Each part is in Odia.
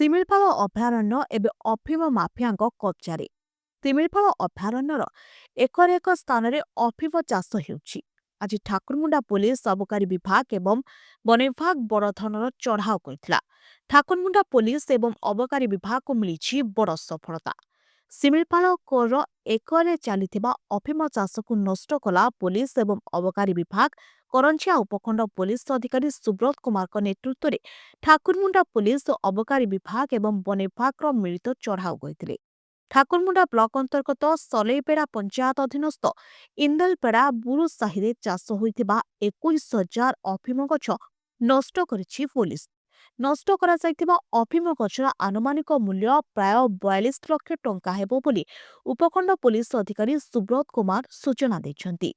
ଶିମିଳିପାଳ ଅଭୟାରଣ୍ୟ ଏବେ ଅଫିମ ମାଫିଆଙ୍କ କବ୍ଜାରେ। ଶିମିଳିପାଳ ଅଭୟାରଣ୍ୟର ଏକର ଏକ ସ୍ଥାନରେ ଅଫିମ ଚାଷ ହେଉଛି। ଆଜି ଠାକୁରମୁଣ୍ଡା ପୁଲିସ ଅବକାରୀ ବିଭାଗ ଏବଂ ବନ ବିଭାଗ ବଡ଼ ଧରଣର ଚଢ଼ାଉ କରିଥିଲା। ଠାକୁରମୁଣ୍ଡା ପୁଲିସ ଏବଂ ଅବକାରୀ ବିଭାଗକୁ ମିଳିଛି ବଡ଼ ସଫଳତା। ଶିମିଳିପାଳ କୋର ଏକରେ ଚାଲିଥିବା ଅଫିମ ଚାଷକୁ ନଷ୍ଟ କଲା ପୁଲିସ ଏବଂ ଅବକାରୀ ବିଭାଗ। କରଞ୍ଜିଆ ଉପଖଣ୍ଡ ପୁଲିସ ଅଧିକାରୀ ସୁବ୍ରତ କୁମାରଙ୍କ ନେତୃତ୍ୱରେ ଠାକୁରମୁଣ୍ଡା ପୁଲିସ ଓ ଅବକାରୀ ବିଭାଗ ଏବଂ ବନ ବିଭାଗର ମିଳିତ ଚଢ଼ାଉ କରିଥିଲେ। ଠାକୁରମୁଣ୍ଡା ବ୍ଲକ ଅନ୍ତର୍ଗତ ସଲେଇପେଡ଼ା ପଞ୍ଚାୟତ ଅଧୀନସ୍ଥ ଇନ୍ଦଲପେଡ଼ା ବୁରୁ ସାହିରେ ଚାଷ ହୋଇଥିବା 21,000 ଅଫିମ ଗଛ ନଷ୍ଟ କରିଛି ପୁଲିସ। ନଷ୍ଟ କରାଯାଇଥିବା ଅଫିମ ଗଛର ଆନୁମାନିକ ମୂଲ୍ୟ ପ୍ରାୟ 42 ଲକ୍ଷ ଟଙ୍କା ହେବ ବୋଲି ଉପଖଣ୍ଡ ପୁଲିସ ଅଧିକାରୀ ସୁବ୍ରତ କୁମାର ସୂଚନା ଦେଇଛନ୍ତି।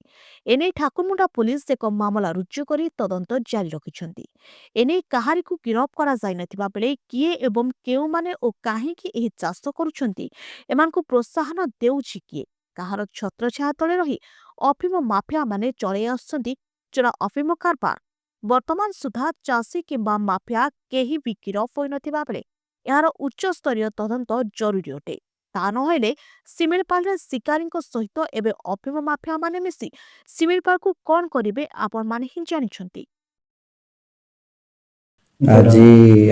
ଏନେଇ ଠାକୁରମୁଣ୍ଡା ପୁଲିସ ଏକ ମାମଲା ରୁଜୁ କରି ତଦନ୍ତ ଜାରି ରଖିଛନ୍ତି। ଏନେଇ କାହାରିକୁ ଗିରଫ କରାଯାଇନଥିବା ବେଳେ କିଏ ଏବଂ କେଉଁମାନେ ଓ କାହିଁକି ଏହି ଚାଷ କରୁଛନ୍ତି, ଏମାନଙ୍କୁ ପ୍ରୋତ୍ସାହନ ଦେଉଛି କିଏ, କାହାର ଛତ୍ରଛାୟା ତଳେ ରହି ଅଫିମ ମାଫିଆମାନେ ଚଳାଇ ଆସୁଛନ୍ତି ଚୋରା ଅଫିମ କାରବାର। ବର୍ତ୍ତମାନ ସୁଦ୍ଧା ଚାଷୀ କିମ୍ବା ମାଫିଆ କେହି ବି ଗିରଫ ହୋଇନଥିବା ବେଳେ ଏହାର ଉଚ୍ଚସ୍ତରୀୟ ତଦନ୍ତ ଜରୁରୀ ଅଟେ। ତା ନହେଲେ ଶିମିଳିପାଳରେ ଶିକାରୀଙ୍କ ସହିତ ଏବେ ଅଫିମ ମାଫିଆମାନେ ମିଶି ଶିମିଳିପାଳକୁ କ'ଣ କରିବେ ଆପଣମାନେ ହିଁ ଜାଣିଛନ୍ତି। ଆଜି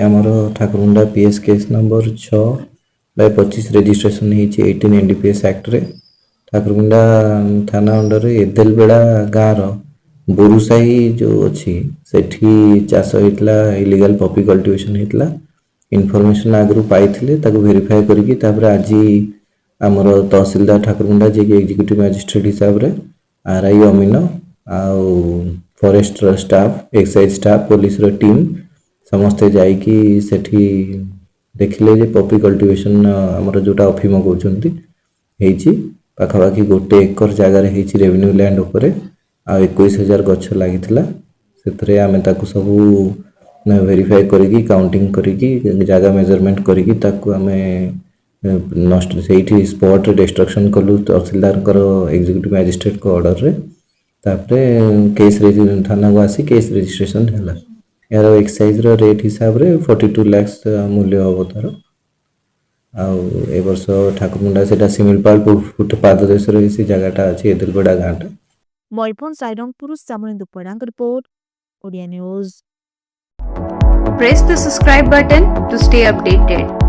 ଆମର Thakurmunda PS case number 6/25 registration ହେଇଛି 18 NDPS ଆକ୍ଟରେ। ଠାକୁରମୁଣ୍ଡା ଥାନା ଅଣ୍ଡରରେ ଏଦେଲବେଡ଼ା ଗାଁର ବୁରୁସାହି ଯେଉଁ ଅଛି ସେଠି ଚାଷ ହେଇଥିଲା, ଇଲିଗାଲ ପପି କଲ୍ଟିଭେସନ୍ ହେଇଥିଲା। ଇନଫର୍ମେସନ୍ ଆଗରୁ ପାଇଥିଲେ, ତାକୁ ଭେରିଫାଏ କରିକି ତାପରେ ଆଜି ଆମର ତହସିଲଦାର ଠାକୁରମୁଣ୍ଡା ଯିଏକି ଏକ୍ଜିକ୍ୟୁଟିଭ ମାଜିଷ୍ଟ୍ରେଟ୍ ହିସାବରେ RI ଅମିନ ଆଉ ଫରେଷ୍ଟର ଷ୍ଟାଫ୍, ଏକ୍ସାଇଜ ଷ୍ଟାଫ୍, ପୋଲିସର ଟିମ୍ ସମସ୍ତେ ଯାଇକି ସେଠି ଦେଖିଲେ ଯେ ପପି କଲ୍ଟିଭେସନ୍ ଆମର ଯେଉଁଟା ଅଫିମ କହୁଛନ୍ତି ହେଇଛି ପାଖାପାଖି 1 ଏକର ଜାଗାରେ ହେଇଛି ରେଭିନ୍ୟୁ ଲ୍ୟାଣ୍ଡ ଉପରେ। ଆଉ 21,000 ଗଛ ଲାଗିଥିଲା। ସେଥିରେ ଆମେ ତାକୁ ସବୁ ଭେରିଫାଏ କରିକି କାଉଣ୍ଟିଂ କରିକି ଜାଗା ମେଜରମେଣ୍ଟ କରିକି ତାକୁ ଆମେ ନଷ୍ଟ ସେଇଠି ସ୍ପଟ୍ରେ ଡିଷ୍ଟ୍ରକ୍ସନ୍ କଲୁ ତହସିଲଦାରଙ୍କର ଏକ୍ଜିକ୍ୟୁଟିଭ ମାଜିଷ୍ଟ୍ରେଟ୍ଙ୍କ ଅର୍ଡ଼ରରେ। ତାପରେ କେସ୍ ଥାନାକୁ ଆସି କେସ୍ ରେଜିଷ୍ଟ୍ରେସନ୍ ହେଲା। ଏହାର ଏକ୍ସାଇଜ୍ର ରେଟ୍ ହିସାବରେ 42 ଲାକ୍ସ ମୂଲ୍ୟ ହେବ ତା'ର। ଆଉ ଏ ବର୍ଷ ଠାକୁରମୁଣ୍ଡା ସେଇଟା ଶିମିଳିପାଳ ଗୋଟେ ପାଦଦେଶରେ ସେ ଜାଗାଟା ଅଛି, ଏଦେଲବେଡ଼ା ଗାଁଟା। ମୟୂରଭଞ୍ଜ ସାଇରଙ୍ଗପୁର ଶ୍ୟାମଳେନ୍ଦୁ ପରିଡ଼ାଙ୍କ report, Odia news. Press the subscribe button to stay updated.